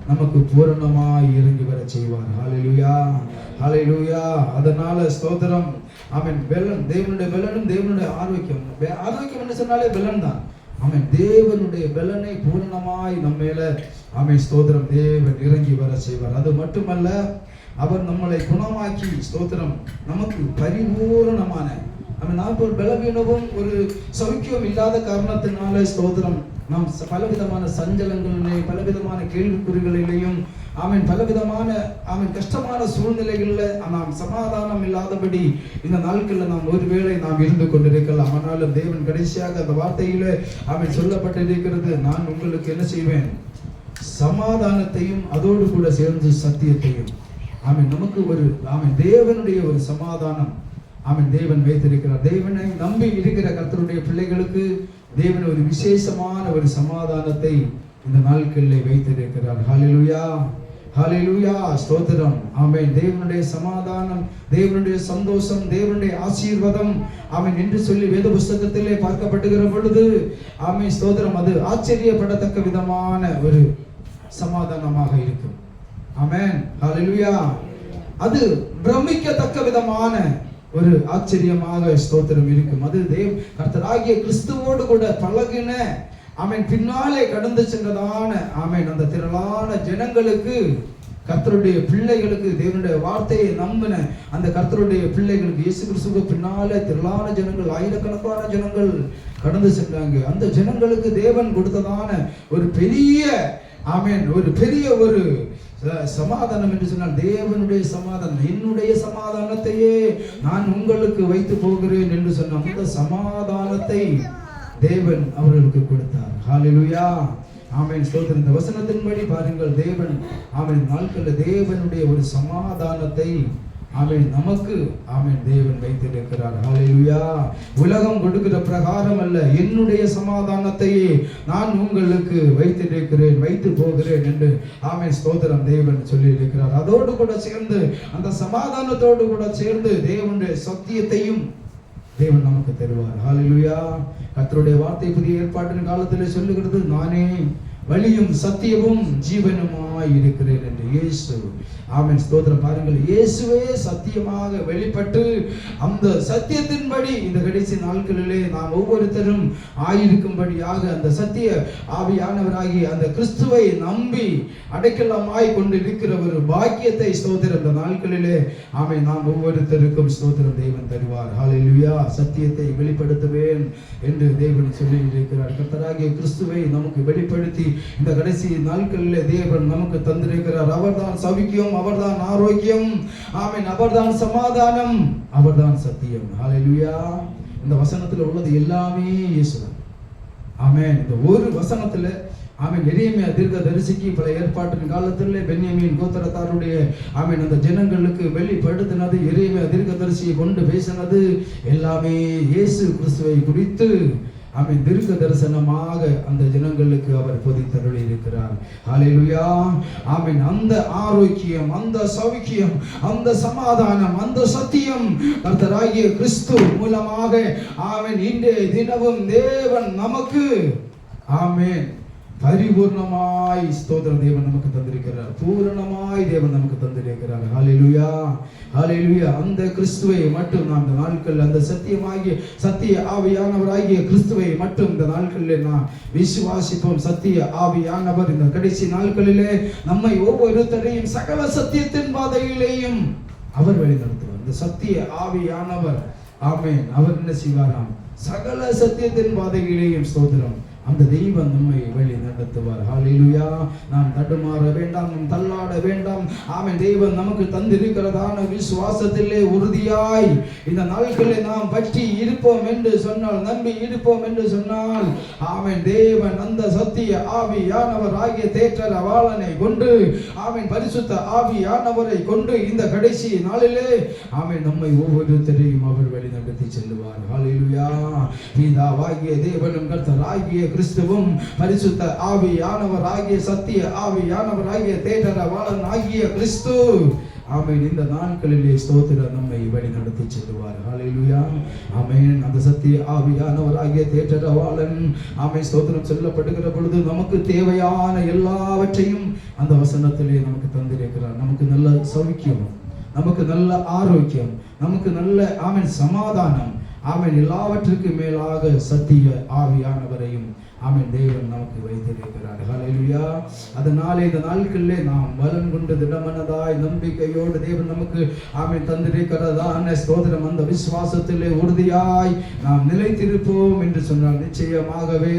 நமக்கு பூரணமாய் இறங்கி வர செய்வார். ஹalleluya ஹalleluya. அதனால ஸ்தோத்திரம் ஆமென் பலன் தேவனுடைய பலனும் தேவனுடைய ஆரோக்கியம் என்ன சொன்னாலே பலன் தான் ஆமென் தேவனுடைய பலனை பூரணமாய் நம்ம மேல ஆமென் ஸ்தோத்திரம் தேவன் இறங்கி வர செய்வார். அது மட்டுமல்ல, அவர் நம்மளை குணமாக்கி ஸ்தோத்திரம் நமக்கு பரிபூரணமான நாம் ஒரு பலவீனமும் ஒரு சௌக்கியம் இல்லாத காரணத்தினால ஸ்தோத்திரம் நாம் பலவிதமான சஞ்சலங்களிலே பலவிதமான கேள்விக்குறிகளிலேயும் ஆமென் பலவிதமான ஆமென் கஷ்டமான சூழ்நிலைகளில் நாம் சமாதானம் இல்லாதபடி இந்த நாட்களில் நாம் ஒருவேளை நாம் இருந்து கொண்டிருக்கலாம். ஆனாலும் தேவன் கடைசியாக அந்த வார்த்தையில ஆமென் சொல்லப்பட்டிருக்கிறது, நான் உங்களுக்கு என்ன செய்வேன், சமாதானத்தையும் அதோடு கூட சேர்ந்து சத்தியத்தையும். ஆமென் நமக்கு ஒரு ஆமென் தேவனுடைய ஒரு சமாதானம் ஆமென் தேவன் வைத்திருக்கிறார். தேவனை நம்பி இருக்கிற கர்த்தருடைய பிள்ளைகளுக்கு தேவன் ஒரு விசேஷமான ஒரு சமாதானத்தை இந்த நாட்களிலே வைத்திருக்கிறார். ஹல்லேலூயா, ஹல்லேலூயா, ஸ்தோத்திரம். ஆமென் தேவனுடைய சமாதானம், தேவனுடைய சந்தோஷம், தேவனுடைய ஆசீர்வாதம் ஆமென் என்று சொல்லி வேத புஸ்தகத்திலே பார்க்கப்படுகிற பொழுது ஆமென் ஸ்தோத்திரம் அது ஆச்சரியப்படத்தக்க விதமான ஒரு சமாதானமாக இருக்கும். ஆமென், ஹல்லேலூயா. அது பிரமிக்கத்தக்க விதமான ஒரு ஆச்சரியமாக ஸ்தோத்திரம் இருக்கும். அது கர்த்தராகிய கிறிஸ்துவோடு கூட பழகின ஆமென் பின்னாலே கடந்து சென்றதான ஆமென் அந்த திரளான ஜனங்களுக்கு, கர்த்தருடைய பிள்ளைகளுக்கு, தேவனுடைய வார்த்தையை நம்பின அந்த கர்த்தருடைய பிள்ளைகளுக்கு இயேசு கிறிஸ்துவுக்கு பின்னாலே திரளான ஜனங்கள், ஆயிரக்கணக்கான ஜனங்கள் கடந்து சென்றாங்க. அந்த ஜனங்களுக்கு தேவன் கொடுத்ததான ஒரு பெரிய ஆமென் ஒரு பெரிய ஒரு சமாதானம் என்று சொன்னால் தேவனுடைய சமாதானம். என்னுடைய சமாதானத்தையே நான் உங்களுக்கு வைத்து போகிறேன் என்று சொன்ன அந்த சமாதானத்தை தேவன் அவர்களுக்கு கொடுத்தார். ஹல்லேலூயா, ஆமென் ஸ்தோத்திரம். இந்த வசனத்தின்படி பாருங்கள், தேவன் ஆமென் நாட்களில் தேவனுடைய ஒரு சமாதானத்தை ஆமென் நமக்கு ஆமென் தேவன் வைத்திருக்கிறார். ஹல்லேலூயா. உலகம் கொடுக்கிற பிரகாரம் அல்ல, என்னுடைய சமாதானத்தையே நான் உங்களுக்கு வைத்திருக்கிறேன், வைத்து போகிறேன் என்று ஆமென் ஸ்தோத்திரம் தேவன் சொல்லி இருக்கிறார். அதோடு கூட சேர்ந்து அந்த சமாதானத்தோடு கூட சேர்ந்து தேவனுடைய சத்தியத்தையும் தேவன் நமக்கு தருவார். ஹல்லேலூயா. கர்த்தருடைய வார்த்தை புதிய ஏற்பாட்டின் காலத்தில் சொல்லுகிறது, நானே வழியும் சத்தியமும் ஜீவனுமாய் இருக்கிறேன் என்று இயேசு ஆமென் ஸ்தோத்திரம். பாருங்கள், இயேசுவே சத்தியமாக வெளிப்பட்டு அந்த சத்தியத்தின்படி இந்த கடைசி நாட்களிலே நாம் ஒவ்வொருத்தரும் ஆயிருக்கும்படியாக அந்த சத்திய ஆவியானவராகி அந்த கிறிஸ்துவை நம்பி அடைக்கலமாய் கொண்டு இருக்கிற ஒரு பாக்கியத்தை ஸ்தோத்திரம் இந்த நாட்களிலே ஆமென் நாம் ஒவ்வொருத்தருக்கும் ஸ்தோத்திரம் தேவன் தருவார். ஹல்லேலூயா. சத்தியத்தை வெளிப்படுத்துவேன் என்று தேவன் சொல்லி இருக்கிறார். கர்த்தராகிய கிறிஸ்துவை நமக்கு வெளிப்படுத்தி இந்த கடைசி நாட்களிலே தேவன் நமக்கு தந்திருக்கிறார். அவர்தான் சௌக்கியம், அவர்தான் ஆரோக்கியம், ஆமென் அவர்தான் சமாதானம், அவர்தான் சத்தியம். ஹல்லேலூயா. இந்த வசனத்துல உள்ளது எல்லாமே இயேசுதான். ஆமென். இந்த ஒரு வசனத்துல ஆமென் எரேமியா தீர்க்கதரிசிக்கு பல ஏற்பாட்டின் காலத்தில் பென்யமீன் கோத்திரத்தாருடைய ஆமென் அந்த ஜனங்களுக்கு வெளிப்படுத்தினது, எரேமியா தீர்க்கதரிசியை கொண்டு பேசினது எல்லாமே இயேசு கிறிஸ்துவை குறித்து ஆமென் தீர்க்க தரிசனமாக அந்த ஜனங்களுக்கு அவர் போதித்தருளி இருக்கிறார். ஹல்லேலூயா. ஆமென் அந்த ஆரோக்கியம், அந்த சௌக்கியம், அந்த சமாதானம், அந்த சத்தியம் கர்த்தராகிய கிறிஸ்து மூலமாக ஆமென் இன்றைய தினமும் தேவன் நமக்கு ஆமென் பரிபூர்ணமாய் ஸ்தோத்திரம் தேவன் நமக்கு தந்திருக்கிறார். பூரணமாய் தேவன் நமக்கு தந்திருக்கிறார். ஹல்லேலூயா, ஹல்லேலூயா. அந்த கிறிஸ்துவை மட்டும் நாம் இந்த நாட்கள் அந்த சத்தியமாகிய சத்திய ஆவியானவராகிய கிறிஸ்துவை மட்டும் இந்த நாட்களிலே நாம் விசுவாசிப்போம். சத்திய ஆவியானவர் இந்த கடைசி நாட்களிலே நம்மை ஒவ்வொருத்தரையும் சகல சத்தியத்தின் பாதையிலேயும் அவர் வழி நடத்துவார். இந்த சத்திய ஆவியானவர் ஆமென் அவர் என்ன செய்வாராம், சகல சத்தியத்தின் பாதையிலேயும் ஸ்தோத்திரம் அந்த தெய்வம் நம்மை வழி நடத்துவார். ஹல்லேலூயா. நாம் தடுமாற வேண்டாம், நாம் தள்ளாட வேண்டாம். ஆமென். தெய்வம் நமக்கு தந்திருக்கிறதான விசுவாசத்திலே உறுதியாய் இந்த நாட்களில் நாம் பற்றி இருப்போம் என்று சொன்னால், நம்பி இருப்போம் என்று சொன்னால் ஆமென் தேவன் அந்த சத்திய ஆவியானவர் ஆகிய தேற்றரவாளனை கொண்டு ஆமென் பரிசுத்த ஆவியானவரை கொண்டு இந்த கடைசி நாளிலே ஆமென் நம்மை ஒவ்வொருத்தரையும் அவர் வழி நடத்தி செல்லுவார். ஹல்லேலூயா. பிதாவாகிய தேவனும் கர்த்தராகிய கிறிஸ்துவும் பரிசுத்த ஆவியானவர் ஆகிய சத்திய ஆவியானவர் ஆகிய தேற்றரவாளன் ஆகிய கிறிஸ்து ஆமென் இந்த நாட்களிலே ஸ்தோத்திரம் நம்மை வழி நடத்தி செல்லுவார். ஹல்லேலூயா. ஆமென். அந்த சத்திய ஆவியானவர் ஆகிய தேற்றரவாளன் ஆமென் ஸ்தோத்திரம் சொல்லப்படுகிற பொழுது நமக்கு தேவையான எல்லாவற்றையும் அந்த வசனத்திலே நமக்கு தந்திருக்கிறார். நமக்கு நல்ல சௌக்கியம், நமக்கு நல்ல ஆரோக்கியம், நமக்கு நல்ல ஆமென் சமாதானம், ஆமென் எல்லாவற்றுக்கும் மேலாக சத்திய ஆவியானவரையும் ஆமென் தேவன் நமக்கு வைத்திருக்கிறார். ஹல்லேலூயா. அதனாலே இந்த நாட்களிலே நாம் பலன் கொண்டு திடமனதாய் நம்பிக்கையோடு தேவன் நமக்கு ஆமென் தந்திருக்கிறதான ஸ்தோத்திரம். அந்த விசுவாசத்திலே உறுதியாய் நாம் நிலைத்திருப்போம் என்று சொன்னால் நிச்சயமாகவே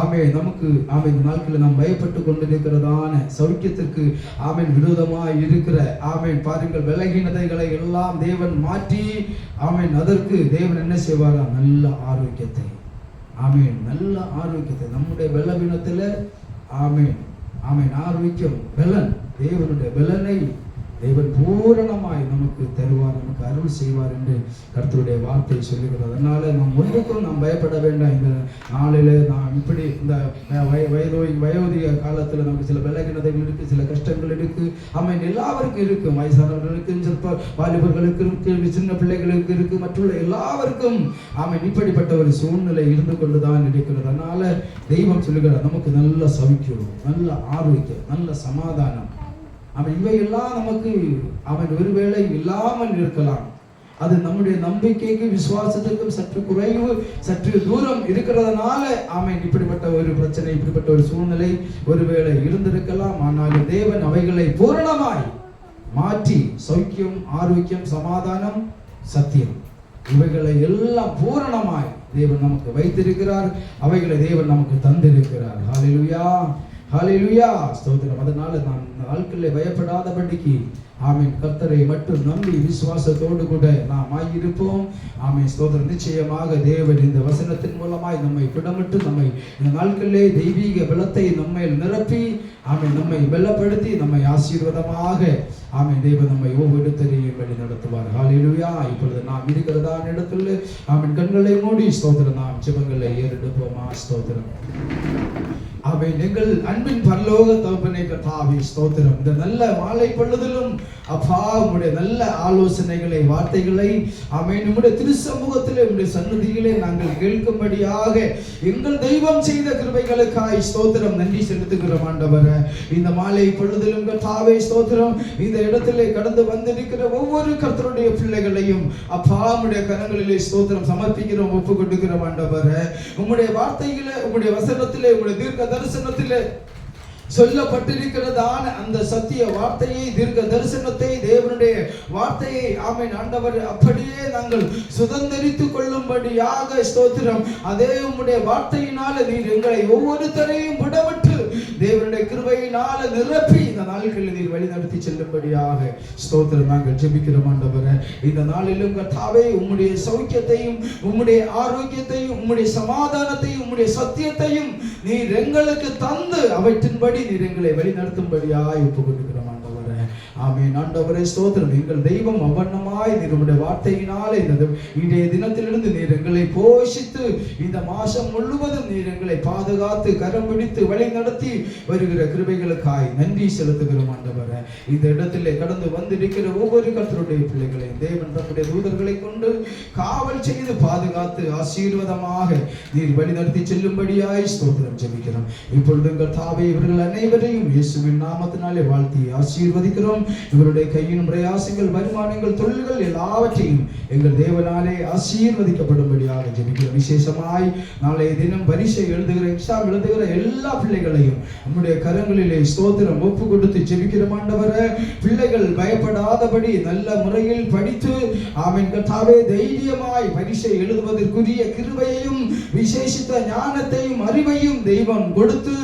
ஆமென் நமக்கு ஆமென் இந்த நாட்களில் நாம் பயப்பட்டு கொண்டிருக்கிறதான சௌக்கியத்திற்கு ஆமென் விரோதமாய் இருக்கிற ஆமென் பாருங்கள் விலகினதைகளை எல்லாம் தேவன் மாற்றி ஆமென் அதற்கு தேவன் என்ன செய்வாரா? நல்ல ஆரோக்கியத்தை ஆமென் நல்ல ஆரோக்கியத்தை நம்முடைய பலவீனத்தில் ஆமென் ஆமென் ஆரோக்கியம் பலன் தேவனுடைய பலனை தேவன் பூரணமாய் நமக்கு தருவார், நமக்கு அருள் செய்வார் என்று கர்த்தருடைய வார்த்தை சொல்லுகிறது. அதனால நாம் ஒன்றுக்கும் நாம் பயப்பட வேண்டாம். இந்த நாளில் நாம் இப்படி இந்த வயோதிக காலத்தில் நமக்கு சில விலகினதைகள் இருக்கு, சில கஷ்டங்கள் இருக்கு. ஆமென் எல்லாருக்கும் இருக்கு. வயசானவர்களுக்கு, சிற்ப வாலிபர்களுக்கு இருக்கு, சின்ன பிள்ளைகளுக்கு இருக்கு, மற்றுள்ள எல்லாருக்கும் ஆமென் இப்படிப்பட்ட ஒரு சூழ்நிலை இருந்து கொண்டுதான் இருக்கிறது. அதனால தெய்வம் சொல்லுகிறார் நமக்கு நல்ல சௌக்கியம், நல்ல ஆரோக்கியம், நல்ல சமாதானம். அவன் இவையெல்லாம் நமக்கு அவன் ஒருவேளை இல்லாமல் இருக்கலாம். அது நம்முடைய நம்பிக்கைக்கு விசுவாசத்துக்கும் சற்று குறைவு, சற்று தூரம் இருக்கிறதுனால ஆமென் இப்படிப்பட்ட ஒரு பிரச்சனை, இப்படிப்பட்ட ஒரு சூழ்நிலை ஒருவேளை இருந்திருக்கலாம். ஆனாலும் தேவன் அவைகளை பூரணமாய் மாற்றி சௌக்கியம், ஆரோக்கியம், சமாதானம், சத்தியம் இவைகளை எல்லாம் பூரணமாய் தேவன் நமக்கு வைத்திருக்கிறார். அவைகளை தேவன் நமக்கு தந்திருக்கிறார். ஹல்லேலூயா, ஹல்லேலூயா, ஸ்தோத்திரம். அதனால நாம் வாழ்க்கையில் பயப்படாதபடிக்கு ஆமென் கர்த்தரை மட்டும் நம்பி விசுவாசத்தோடு கூட நாம் ஆகியிருப்போம். ஆமென் ஸ்தோத்திரம். நிச்சயமாக தேவன் இந்த வசனத்தின் மூலமாய் நம்மை பிடமிட்டு நம்மை இந்த நாட்களிலே தெய்வீக பலத்தை நம்மை நிரப்பி ஆமென் நம்மை பலப்படுத்தி நம்மை ஆசீர்வாதமாக ஆமென் தேவன் நம்மை ஒவ்வொருத்தரையும் வழி நடத்துவார். ஹல்லேலூயா. இப்பொழுது நாம் இருக்கிறதான இடத்துல ஆமென் கண்களை மூடி ஸ்தோத்திரம் நாம் ஜெபங்களை ஏறெடுப்போமா. ஸ்தோத்திரம். ஆமென். எங்கள் அன்பின் பரலோக தகப்பனே கர்த்தாவே ஸ்தோத்திரம். இந்த நல்ல மாலை பொழுதிலும் அப்பா உம்முடைய நல்ல ஆலோசனைகளை, வார்த்தைகளை ஆமென் உம்முடைய திருச்சமூகத்திலே உம்முடைய சந்நிதியிலே நாங்கள் கேட்கும்படியாக எங்கள் தெய்வம் செய்த கிருபைகளுக்காய் ஸ்தோத்திரம் நன்றி செலுத்துகிறோம் ஆண்டவரே. இந்த மாலை பொழுதிலும் கர்த்தாவே ஸ்தோத்திரம் இந்த இடத்திலே கடந்து வந்திருக்கிற ஒவ்வொரு கர்த்தருடைய பிள்ளைகளையும் அப்பா உம்முடைய கரங்களிலே ஸ்தோத்திரம் சமர்ப்பிக்கிறோம், ஒப்பு கொடுக்கிறோம் ஆண்டவரே. உம்முடைய வார்த்தையிலே, உம்முடைய வசனத்திலே, உம்முடைய தீர்க்க தரிசனத்திலே சொல்லப்பட்டிருக்கிறதான அந்த சத்திய வார்த்தையை, தீர்க்க தரிசனத்தை, தேவனுடைய வார்த்தையை ஆமென் ஆண்டவர் அப்படியே நாங்கள் சுதந்தரித்துக் கொள்ளும்படியாக ஸ்தோத்திரம். அதே உம்முடைய வார்த்தையினால நீர் எங்களை ஒவ்வொருத்தரையும் விடவிட்டு தேவனுடைய கிருபையினால நிரப்பி இந்த நாட்களில் நீர் வழி நடத்தி செல்லும்படியாக ஸ்தோத்திரம் நாங்கள் ஜெபிக்கிறோம் ஆண்டவரே. இந்த நாளிலும் கர்த்தாவே உம்முடைய சௌக்கியத்தையும், உம்முடைய ஆரோக்கியத்தையும், உம்முடைய சமாதானத்தையும், உம்முடைய சத்தியத்தையும் நீர் எங்களுக்கு தந்து அவற்றின்படி நீர் எங்களை வழி நடத்தும்படியாய் ஒப்புக் கொடுக்கிறோம் ஆண்டவரே. ஆமென் ஆண்டவரே ஸ்தோத்திரம். எங்கள் தெய்வம் அவண்ணமாய் நீர் உம்முடைய வார்த்தையினாலே இன்றைய தினத்திலிருந்து நீர் எங்களை போஷித்து இந்த மாசம் முழுவதும் நீர் எங்களை பாதுகாத்து கரம் பிடித்து வழி நடத்தி வருகிற கிருபைகளுக்காய் நன்றி செலுத்துகிறோம் ஆண்டவரே. இந்த இடத்திலே கடந்து வந்திருக்கிற ஒவ்வொரு கர்த்தருடைய பிள்ளைகளையும் தேவன் தம்முடைய தூதர்களை கொண்டு காவல் செய்து பாதுகாத்து ஆசீர்வாதமாக நீர் வழி நடத்தி செல்லும்படியாய் ஸ்தோத்திரம் ஜெபிக்கிறோம். இப்பொழுது கர்த்தாவே இவர்கள் அனைவரையும் இயேசுவின் நாமத்தினாலே வாழ்த்தி ஆசீர்வதிக்கிறோம். இவருடைய கையின் பிரயாசங்கள், வருமானங்கள், தொழில்கள் எல்லாவற்றையும் எங்கள் தேவனாலே ஆசீர்வதிக்கப்படும்படியாக ஜெபிக்கிறோம். விசேஷமாய் நாளைய தினம் பரீட்சை எழுதுகிற, எக்ஸாம் எழுதுகிற எல்லா பிள்ளைகளையும் நம்முடைய கரங்களிலே ஸ்தோத்திரம் ஒப்பு கொடுத்து ஜெபிக்கிறோம் ஆண்டவரே. பிள்ளைகள் பயப்படாதபடி நல்ல முறையில் படித்து ஆமென் கர்த்தாவே தைரியமாய் பரீட்சை எழுதுவதற்குரிய கிருபையையும் விசேஷித்த ஞானத்தையும் அறிவையும் தெய்வம் கொடுத்து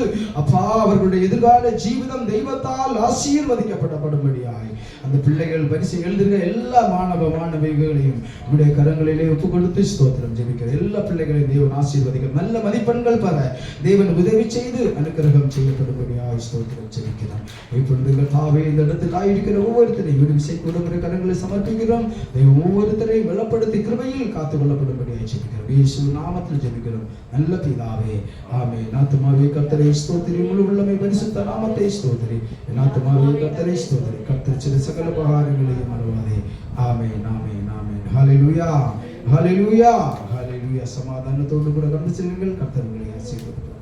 அப்பா அவர்களுடைய எதிர்கால ஜீவிதம் தெய்வத்தால் ஆசீர்வதிக்கப்படப்படும்படியாய் அந்த பிள்ளைகள் பரிசு எழுதுகிற எல்லா மாணவ மாணவிகளையும் உடைய கரங்களிலே ஒப்பு கொடுத்து ஸ்தோத்திரம் ஜெபிக்கிற எல்லா பிள்ளைகளையும் தேவன் ஆசீர்வதிக்க நல்ல மதிப்பெண்கள் பெற தேவன் உதவி செய்து அனுக்கிரகம் செய்யப்படும்படியாய் ஸ்தோத்திரம் ஜெபிக்கிறோம். இப்பொழுது கர்த்தாவே இந்த இடத்தில் ஆயிருக்கிற ஒவ்வொருத்தரையும் விடுவிசை கொடுக்கிற கரங்களை சமர்ப்பிக்கிறோம். தேவன் ஒவ்வொருத்தரையும் பலப்படுத்தி கிருபையில் காத்துக் கொள்ளப்படும்படியாய் ஜெபிக்கிறோம். இயேசு நாமத்தில் ஜெபிக்கிறோம் நல்ல பிதாவே, ஆமென். ஆத்துமாவே கர்த்தரை ஸ்தோத்திரி, முழு உள்ளமை பரிசுத்த நாமத்தை ஸ்தோத்திரி. ஆத்துமாவே கர்த்தரை ஸ்தோத்திரி. கர்த்தர் சில சகல உபகாரங்களையும் மறவாதே. ஆமென், ஆமென், ஆமென். ஹல்லேலூயா, ஹல்லேலூயா, ஹல்லேலூயா. சமாதானத்தோடு கூட கடந்து செல்லுங்கள். கர்த்தர் உங்களை ஆசீர்வதிப்பார்.